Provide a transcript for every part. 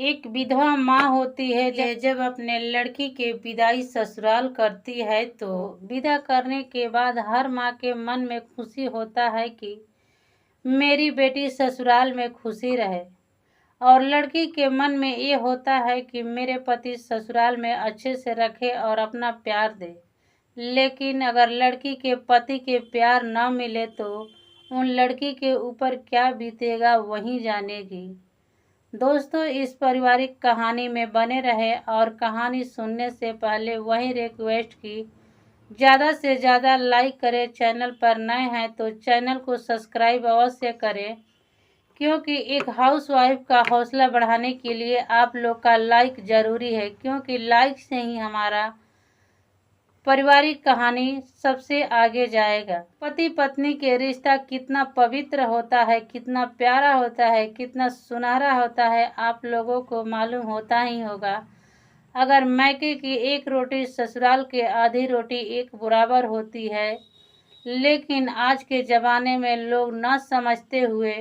एक विधवा माँ होती है जब अपने लड़की के विदाई ससुराल करती है तो विदा करने के बाद हर माँ के मन में खुशी होता है कि मेरी बेटी ससुराल में खुशी रहे, और लड़की के मन में ये होता है कि मेरे पति ससुराल में अच्छे से रखे और अपना प्यार दे। लेकिन अगर लड़की के पति के प्यार न मिले तो उन लड़की के ऊपर क्या बीतेगा वही जानेगी। दोस्तों, इस पारिवारिक कहानी में बने रहे और कहानी सुनने से पहले वही रिक्वेस्ट की ज़्यादा से ज़्यादा लाइक करें। चैनल पर नए हैं तो चैनल को सब्सक्राइब अवश्य करें, क्योंकि एक हाउसवाइफ का हौसला बढ़ाने के लिए आप लोग का लाइक ज़रूरी है, क्योंकि लाइक से ही हमारा पारिवारिक कहानी सबसे आगे जाएगा। पति पत्नी के रिश्ता कितना पवित्र होता है, कितना प्यारा होता है, कितना सुनहरा होता है, आप लोगों को मालूम होता ही होगा। अगर मैके की एक रोटी ससुराल के आधी रोटी एक बराबर होती है, लेकिन आज के ज़माने में लोग न समझते हुए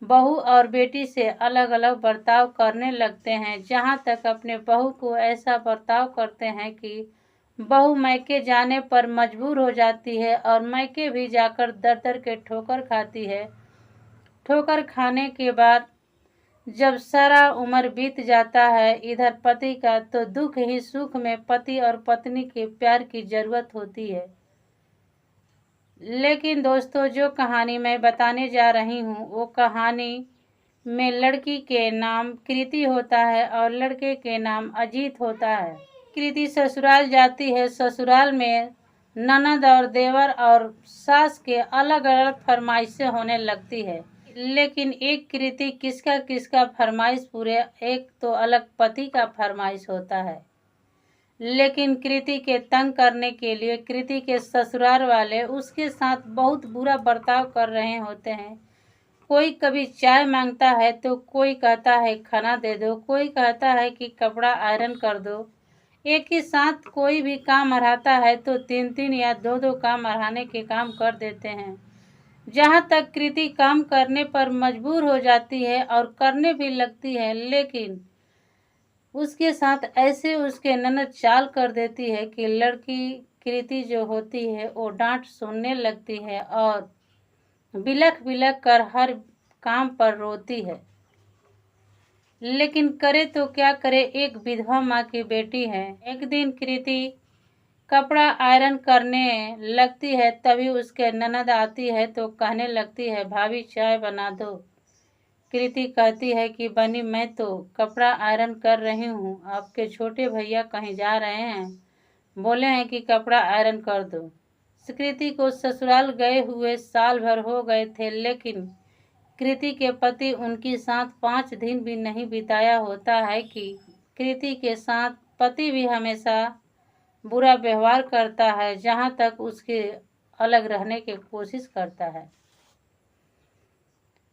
बहू और बेटी से अलग अलग बर्ताव करने लगते हैं। जहाँ तक अपने बहू को ऐसा बर्ताव करते हैं कि बहू मैके जाने पर मजबूर हो जाती है और मैके भी जाकर दर दर के ठोकर खाती है। ठोकर खाने के बाद जब सारा उम्र बीत जाता है इधर पति का, तो दुख ही सुख में पति और पत्नी के प्यार की जरूरत होती है। लेकिन दोस्तों, जो कहानी मैं बताने जा रही हूँ वो कहानी में लड़की के नाम कृति होता है और लड़के के नाम अजीत होता है। कृति ससुराल जाती है। ससुराल में ननद और देवर और सास के अलग अलग फरमाइशें होने लगती है, लेकिन एक कृति किसका किसका फरमाइश पूरे, एक तो अलग पति का फरमाइश होता है। लेकिन कृति के तंग करने के लिए कृति के ससुराल वाले उसके साथ बहुत बुरा बर्ताव कर रहे होते हैं। कोई कभी चाय मांगता है तो कोई कहता है खाना दे दो, कोई कहता है कि कपड़ा आयरन कर दो। एक ही साथ कोई भी काम अढ़ाता है तो 3-3 या 2-2 काम अढ़ाने के काम कर देते हैं। जहाँ तक कृति काम करने पर मजबूर हो जाती है और करने भी लगती है, लेकिन उसके साथ ऐसे उसके ननद चाल कर देती है कि लड़की कृति जो होती है वो डांट सुनने लगती है और बिलख बिलख कर हर काम पर रोती है। लेकिन करे तो क्या करे, एक विधवा माँ की बेटी है। एक दिन कृति कपड़ा आयरन करने लगती है, तभी उसके ननद आती है तो कहने लगती है भाभी चाय बना दो। कृति कहती है कि बनी, मैं तो कपड़ा आयरन कर रही हूँ, आपके छोटे भैया कहीं जा रहे हैं, बोले हैं कि कपड़ा आयरन कर दो। कृति को ससुराल गए हुए साल भर हो गए थे, लेकिन कृति के पति उनके साथ 5 दिन भी नहीं बिताया होता है कि कृति के साथ पति भी हमेशा बुरा व्यवहार करता है, जहाँ तक उसके अलग रहने की कोशिश करता है।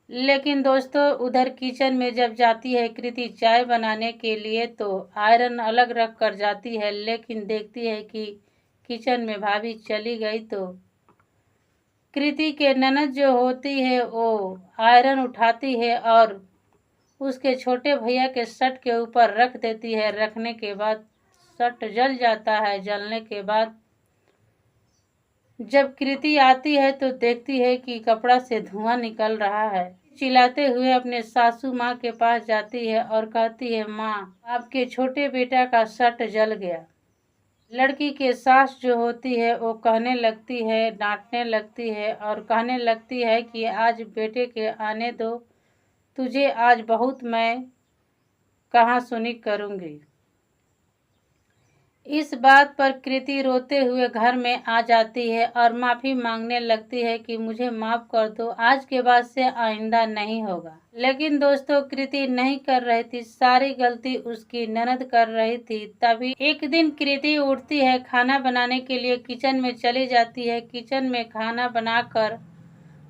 लेकिन दोस्तों, उधर किचन में जब जाती है कृति चाय बनाने के लिए तो आयरन अलग रख कर जाती है, लेकिन देखती है कि किचन में भाभी चली गई तो कृति के ननद जो होती है वो आयरन उठाती है और उसके छोटे भैया के शर्ट के ऊपर रख देती है। रखने के बाद शर्ट जल जाता है। जलने के बाद जब कृति आती है तो देखती है कि कपड़ा से धुआं निकल रहा है। चिल्लाते हुए अपने सासू माँ के पास जाती है और कहती है, माँ, आपके छोटे बेटा का शर्ट जल गया। लड़की के सास जो होती है वो कहने लगती है, डांटने लगती है और कहने लगती है कि आज बेटे के आने दो, तुझे आज बहुत मैं कहाँ सुनी करूँगी। इस बात पर कृति रोते हुए घर में आ जाती है और माफ़ी मांगने लगती है कि मुझे माफ़ कर दो, आज के बाद से आइंदा नहीं होगा। लेकिन दोस्तों, कृति नहीं कर रही थी, सारी गलती उसकी ननद कर रही थी। तभी एक दिन कृति उठती है, खाना बनाने के लिए किचन में चली जाती है। किचन में खाना बनाकर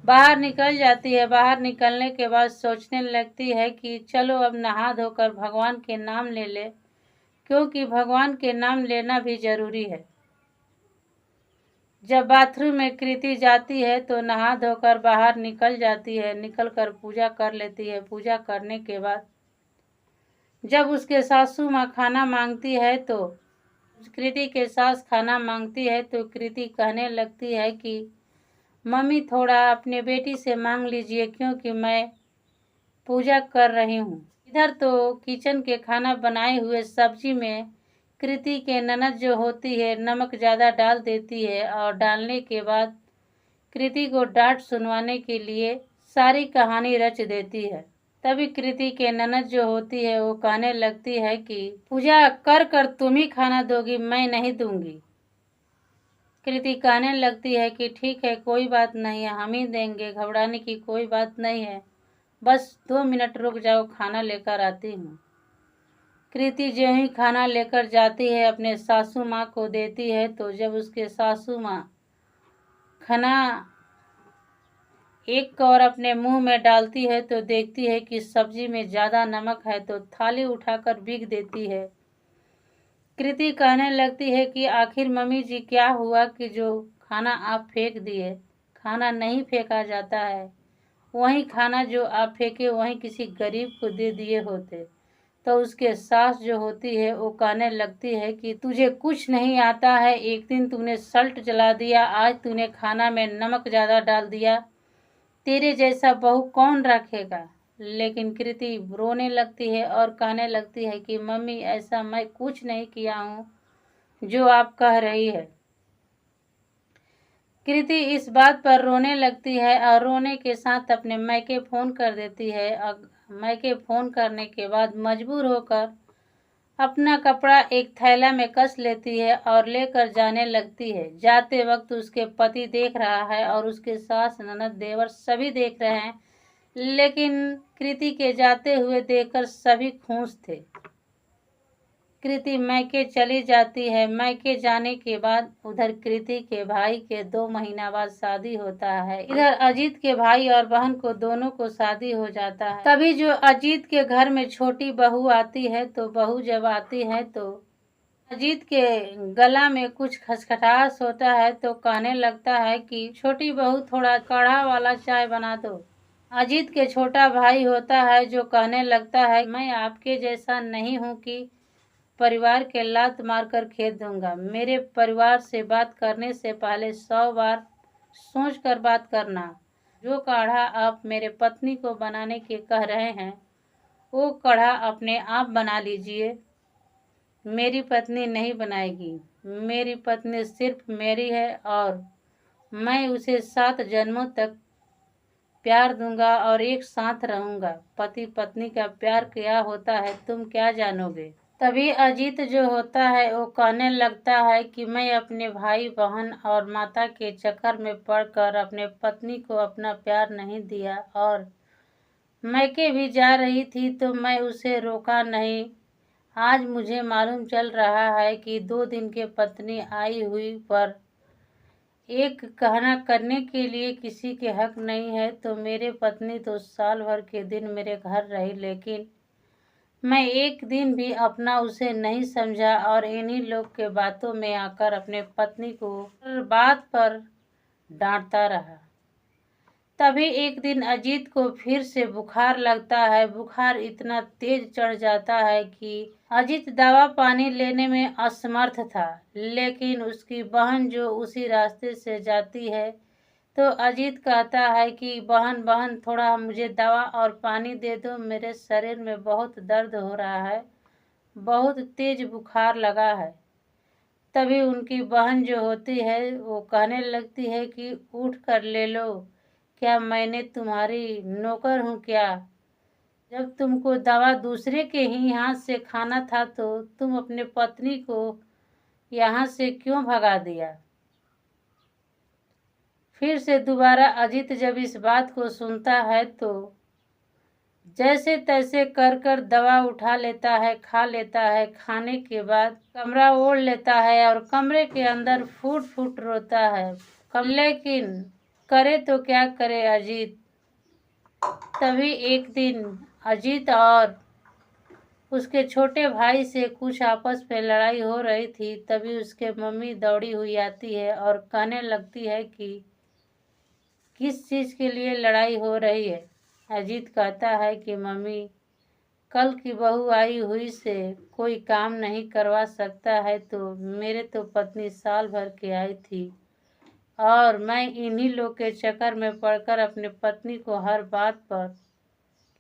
बाहर निकल जाती है। बाहर निकलने के बाद सोचने लगती है कि चलो अब नहा धोकर भगवान के नाम ले ले, क्योंकि भगवान के नाम लेना भी जरूरी है। जब बाथरूम में कृति जाती है तो नहा धोकर बाहर निकल जाती है। निकलकर पूजा कर लेती है। पूजा करने के बाद जब उसके सासू माँ खाना मांगती है तो कृति के सास खाना मांगती है तो कृति कहने लगती है कि मम्मी थोड़ा अपने बेटी से मांग लीजिए क्योंकि मैं पूजा कर रही हूँ। इधर तो किचन के खाना बनाए हुए सब्जी में कृति के ननद जो होती है नमक ज़्यादा डाल देती है और डालने के बाद कृति को डांट सुनवाने के लिए सारी कहानी रच देती है। तभी कृति के ननद जो होती है वो कहने लगती है कि पूजा कर कर तुम ही खाना दोगी, मैं नहीं दूंगी। कृति कहने लगती है कि ठीक है, कोई बात नहीं है, हम ही देंगे, घबराने की कोई बात नहीं है, बस 2 मिनट रुक जाओ, खाना लेकर आती हूँ। कृति जो ही खाना लेकर जाती है अपने सासू माँ को देती है तो जब उसके सासू माँ खाना एक कौर अपने मुंह में डालती है तो देखती है कि सब्जी में ज़्यादा नमक है तो थाली उठाकर बिक देती है। कृति कहने लगती है कि आखिर मम्मी जी क्या हुआ कि जो खाना आप फेंक दिए? खाना नहीं फेंका जाता है, वही खाना जो आप फेंके वही किसी गरीब को दे दिए होते। तो उसके सास जो होती है वो कहने लगती है कि तुझे कुछ नहीं आता है, एक दिन तूने सल्ट जला दिया, आज तूने खाना में नमक ज़्यादा डाल दिया, तेरे जैसा बहू कौन रखेगा। लेकिन कृति रोने लगती है और कहने लगती है कि मम्मी ऐसा मैं कुछ नहीं किया हूँ जो आप कह रही है। कृति इस बात पर रोने लगती है और रोने के साथ अपने मायके फ़ोन कर देती है और मायके फ़ोन करने के बाद मजबूर होकर अपना कपड़ा एक थैला में कस लेती है और लेकर जाने लगती है। जाते वक्त उसके पति देख रहा है और उसके सास ननद देवर सभी देख रहे हैं, लेकिन कृति के जाते हुए देखकर सभी खुश थे। कृति मायके चली जाती है। मायके जाने के बाद उधर कृति के भाई के 2 महीना बाद शादी होता है। इधर अजीत के भाई और बहन को दोनों को शादी हो जाता है। तभी जो अजीत के घर में छोटी बहू आती है तो बहू जब आती है तो अजीत के गला में कुछ खसखटास होता है तो कहने लगता है कि छोटी बहू थोड़ा काढ़ा वाला चाय बना दो। अजीत के छोटा भाई होता है जो कहने लगता है मैं आपके जैसा नहीं हूँ कि परिवार के लात मारकर खेद दूंगा। मेरे परिवार से बात करने से पहले 100 बार सोच कर बात करना। जो काढ़ा आप मेरे पत्नी को बनाने के कह रहे हैं वो काढ़ा अपने आप बना लीजिए, मेरी पत्नी नहीं बनाएगी। मेरी पत्नी सिर्फ मेरी है और मैं उसे 7 जन्मों तक प्यार दूंगा और एक साथ रहूंगा। पति पत्नी का प्यार क्या होता है तुम क्या जानोगे। तभी अजीत जो होता है वो कहने लगता है कि मैं अपने भाई बहन और माता के चक्कर में पड़कर अपने पत्नी को अपना प्यार नहीं दिया और मैके भी जा रही थी तो मैं उसे रोका नहीं। आज मुझे मालूम चल रहा है कि 2 दिन के पत्नी आई हुई पर एक कहना करने के लिए किसी के हक नहीं है। तो मेरे पत्नी तो साल भर के दिन मेरे घर रही, लेकिन मैं एक दिन भी अपना उसे नहीं समझा और इन्हीं लोग के बातों में आकर अपने पत्नी को हर बात पर डांटता रहा। तभी एक दिन अजीत को फिर से बुखार लगता है। बुखार इतना तेज चढ़ जाता है कि अजीत दवा पानी लेने में असमर्थ था, लेकिन उसकी बहन जो उसी रास्ते से जाती है तो अजीत कहता है कि बहन बहन थोड़ा मुझे दवा और पानी दे दो, मेरे शरीर में बहुत दर्द हो रहा है, बहुत तेज बुखार लगा है। तभी उनकी बहन जो होती है वो कहने लगती है कि उठ कर ले लो, क्या मैंने तुम्हारी नौकर हूँ क्या? जब तुमको दवा दूसरे के ही हाथ से खाना था तो तुम अपने पत्नी को यहाँ से क्यों भगा दिया? फिर से दोबारा अजीत जब इस बात को सुनता है तो जैसे तैसे कर कर दवा उठा लेता है, खा लेता है। खाने के बाद कमरा ओढ़ लेता है और कमरे के अंदर फूट फूट रोता है। लेकिन करे तो क्या करे अजीत। तभी एक दिन अजीत और उसके छोटे भाई से कुछ आपस में लड़ाई हो रही थी। तभी उसके मम्मी दौड़ी हुई आती है और कहने लगती है कि किस चीज़ के लिए लड़ाई हो रही है। अजीत कहता है कि मम्मी कल की बहू आई हुई से कोई काम नहीं करवा सकता है, तो मेरे तो पत्नी साल भर की आई थी और मैं इन्हीं लोग के चक्कर में पड़कर अपने पत्नी को हर बात पर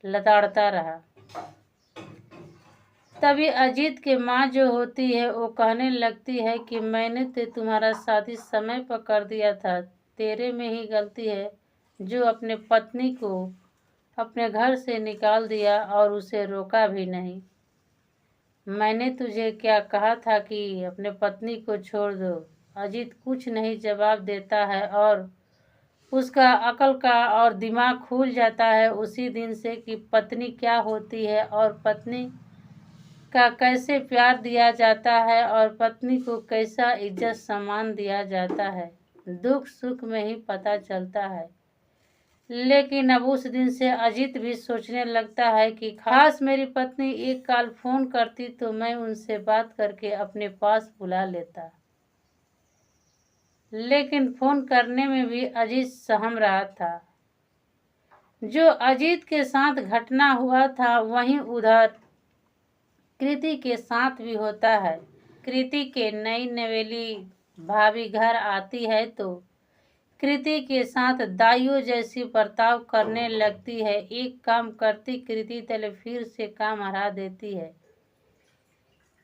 लताड़ता रहा। तभी अजीत की माँ जो होती है वो कहने लगती है कि मैंने तो तुम्हारा शादी समय पर कर दिया था, तेरे में ही गलती है जो अपने पत्नी को अपने घर से निकाल दिया और उसे रोका भी नहीं। मैंने तुझे क्या कहा था कि अपने पत्नी को छोड़ दो। अजीत कुछ नहीं जवाब देता है और उसका अकल का और दिमाग खुल जाता है उसी दिन से कि पत्नी क्या होती है और पत्नी का कैसे प्यार दिया जाता है और पत्नी को कैसा इज्जत सम्मान दिया जाता है, दुख सुख में ही पता चलता है। लेकिन अब उस दिन से अजीत भी सोचने लगता है कि खास मेरी पत्नी एक काल फोन करती तो मैं उनसे बात करके अपने पास बुला लेता। लेकिन फोन करने में भी अजीत सहम रहा था। जो अजीत के साथ घटना हुआ था वहीं उधर कृति के साथ भी होता है। कृति के नई नवेली भाभी घर आती है तो कृति के साथ दाइयों जैसी बर्ताव करने लगती है। एक काम करती कृति तले फिर से काम हरा देती है।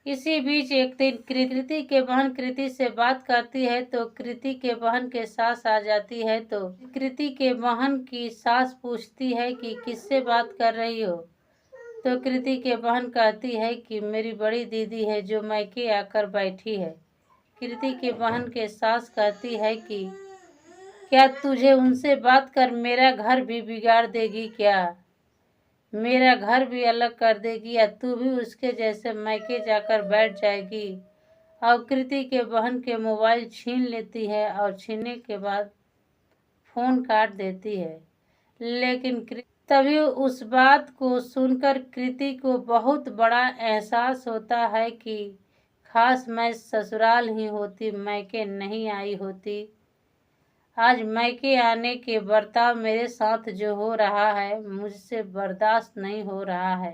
इसी बीच एक दिन कृति के बहन कृति से बात करती है तो कृति के बहन के सास आ जाती है तो कृति के बहन की सास पूछती है कि किससे बात कर रही हो, तो कृति के बहन कहती है कि मेरी बड़ी दीदी है जो मैके आकर बैठी है। कृति के बहन के सास कहती है कि क्या तुझे उनसे बात कर मेरा घर भी बिगाड़ देगी क्या, मेरा घर भी अलग कर देगी या तू भी उसके जैसे मैके जाकर बैठ जाएगी। और कृति के बहन के मोबाइल छीन लेती है और छीनने के बाद फोन काट देती है। लेकिन तभी उस बात को सुनकर कृति को बहुत बड़ा एहसास होता है कि खास मैं ससुराल ही होती, मैके नहीं आई होती। आज मैके आने के बर्ताव मेरे साथ जो हो रहा है मुझसे बर्दाश्त नहीं हो रहा है।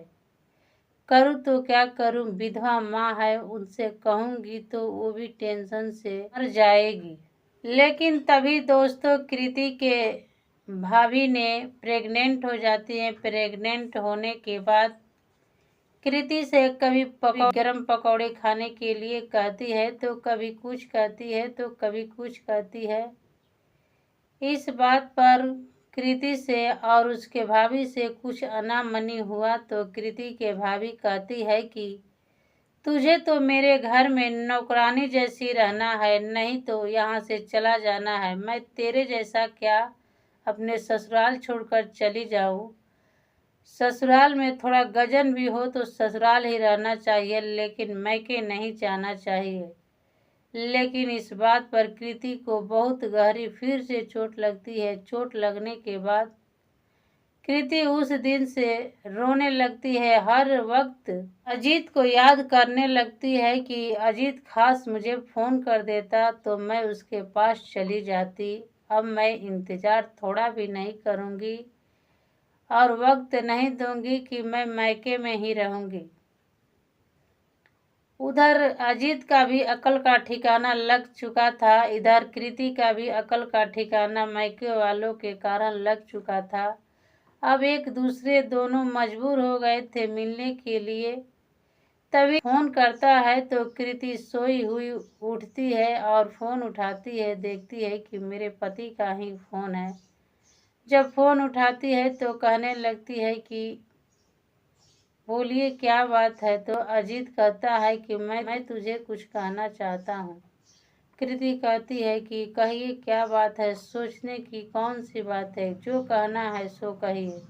करूँ तो क्या करूँ, विधवा माँ है, उनसे कहूँगी तो वो भी टेंशन से मर जाएगी। लेकिन तभी दोस्तों कृति के भाभी ने प्रेग्नेंट हो जाती है। प्रेग्नेंट होने के बाद कृति से कभी गरम पकौड़े खाने के लिए कहती है तो कभी कुछ कहती है तो कभी कुछ कहती है। इस बात पर कृति से और उसके भाभी से कुछ अनामनी हुआ तो कृति के भाभी कहती है कि तुझे तो मेरे घर में नौकरानी जैसी रहना है, नहीं तो यहाँ से चला जाना है। मैं तेरे जैसा क्या अपने ससुराल छोड़कर चली जाऊँ। ससुराल में थोड़ा गजन भी हो तो ससुराल ही रहना चाहिए, लेकिन मैके नहीं जाना चाहिए। लेकिन इस बात पर कृति को बहुत गहरी फिर से चोट लगती है। चोट लगने के बाद कृति उस दिन से रोने लगती है। हर वक्त अजीत को याद करने लगती है कि अजीत खास मुझे फोन कर देता तो मैं उसके पास चली जाती। अब मैं इंतजार थोड़ा भी नहीं करूँगी और वक्त नहीं दूंगी कि मैं मैके में ही रहूँगी। उधर अजीत का भी अकल का ठिकाना लग चुका था, इधर कृति का भी अकल का ठिकाना मैके वालों के कारण लग चुका था। अब एक दूसरे दोनों मजबूर हो गए थे मिलने के लिए। तभी फोन करता है तो कृति सोई हुई उठती है और फोन उठाती है, देखती है कि मेरे पति का ही फोन है। जब फोन उठाती है तो कहने लगती है कि बोलिए क्या बात है, तो अजीत कहता है कि मैं तुझे कुछ कहना चाहता हूँ। कृति कहती है कि कहिए क्या बात है, सोचने की कौन सी बात है, जो कहना है सो कहिए।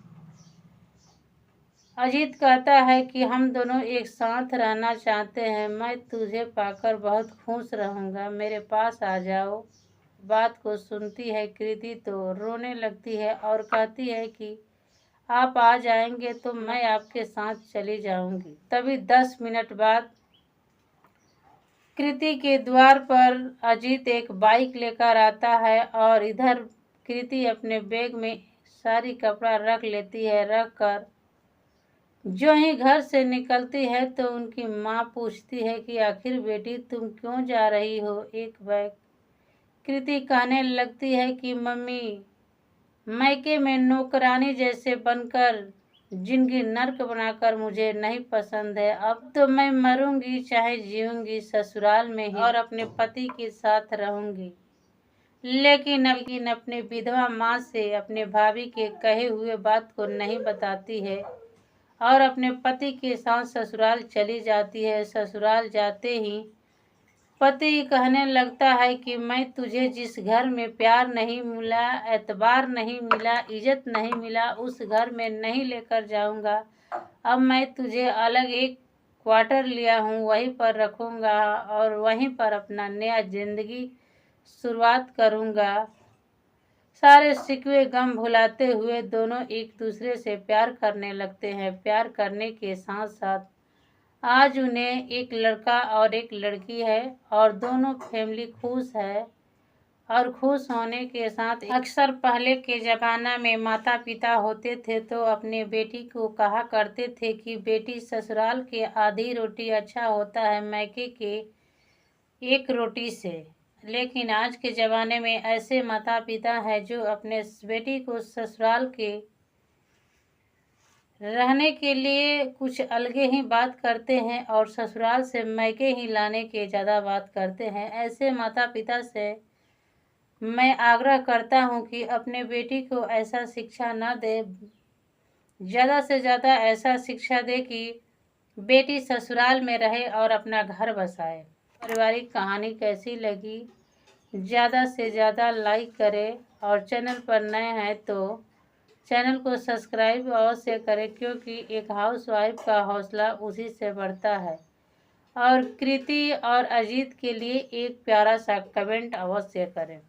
अजीत कहता है कि हम दोनों एक साथ रहना चाहते हैं, मैं तुझे पाकर बहुत खुश रहूँगा, मेरे पास आ जाओ। बात को सुनती है कृति तो रोने लगती है और कहती है कि आप आ जाएंगे तो मैं आपके साथ चली जाऊंगी। तभी 10 मिनट बाद कृति के द्वार पर अजीत एक बाइक लेकर आता है और इधर कृति अपने बैग में सारी कपड़ा रख लेती है। रख कर जो ही घर से निकलती है तो उनकी माँ पूछती है कि आखिर बेटी तुम क्यों जा रही हो एक बैग। कृति कहने लगती है कि मम्मी, मायके में नौकरानी जैसे बनकर जिंदगी नर्क बनाकर मुझे नहीं पसंद है। अब तो मैं मरूंगी चाहे जीऊंगी ससुराल में ही और अपने पति के साथ रहूंगी। लेकिन अपने विधवा माँ से अपने भाभी के कहे हुए बात को नहीं बताती है और अपने पति के साथ ससुराल चली जाती है। ससुराल जाते ही पति कहने लगता है कि मैं तुझे जिस घर में प्यार नहीं मिला, एतबार नहीं मिला, इज्जत नहीं मिला, उस घर में नहीं लेकर जाऊंगा। अब मैं तुझे अलग एक क्वार्टर लिया हूँ, वहीं पर रखूंगा और वहीं पर अपना नया जिंदगी शुरुआत करूंगा। सारे शिकवे गम भुलाते हुए दोनों एक दूसरे से प्यार करने लगते हैं। प्यार करने के साथ साथ आज उन्हें एक लड़का और एक लड़की है और दोनों फैमिली खुश है। और खुश होने के साथ अक्सर पहले के ज़माना में माता पिता होते थे तो अपने बेटी को कहा करते थे कि बेटी ससुराल के आधी रोटी अच्छा होता है मायके के एक रोटी से। लेकिन आज के ज़माने में ऐसे माता पिता हैं जो अपने बेटी को ससुराल के रहने के लिए कुछ अलगे ही बात करते हैं और ससुराल से मायके ही लाने के ज़्यादा बात करते हैं। ऐसे माता पिता से मैं आग्रह करता हूं कि अपने बेटी को ऐसा शिक्षा न दे, ज़्यादा से ज़्यादा ऐसा शिक्षा दे कि बेटी ससुराल में रहे और अपना घर बसाए। पारिवारिक कहानी कैसी लगी ज़्यादा से ज़्यादा लाइक करें और चैनल पर नए हैं तो चैनल को सब्सक्राइब अवश्य करें, क्योंकि एक हाउसवाइफ का हौसला उसी से बढ़ता है। और कृति और अजीत के लिए एक प्यारा सा कमेंट अवश्य करें।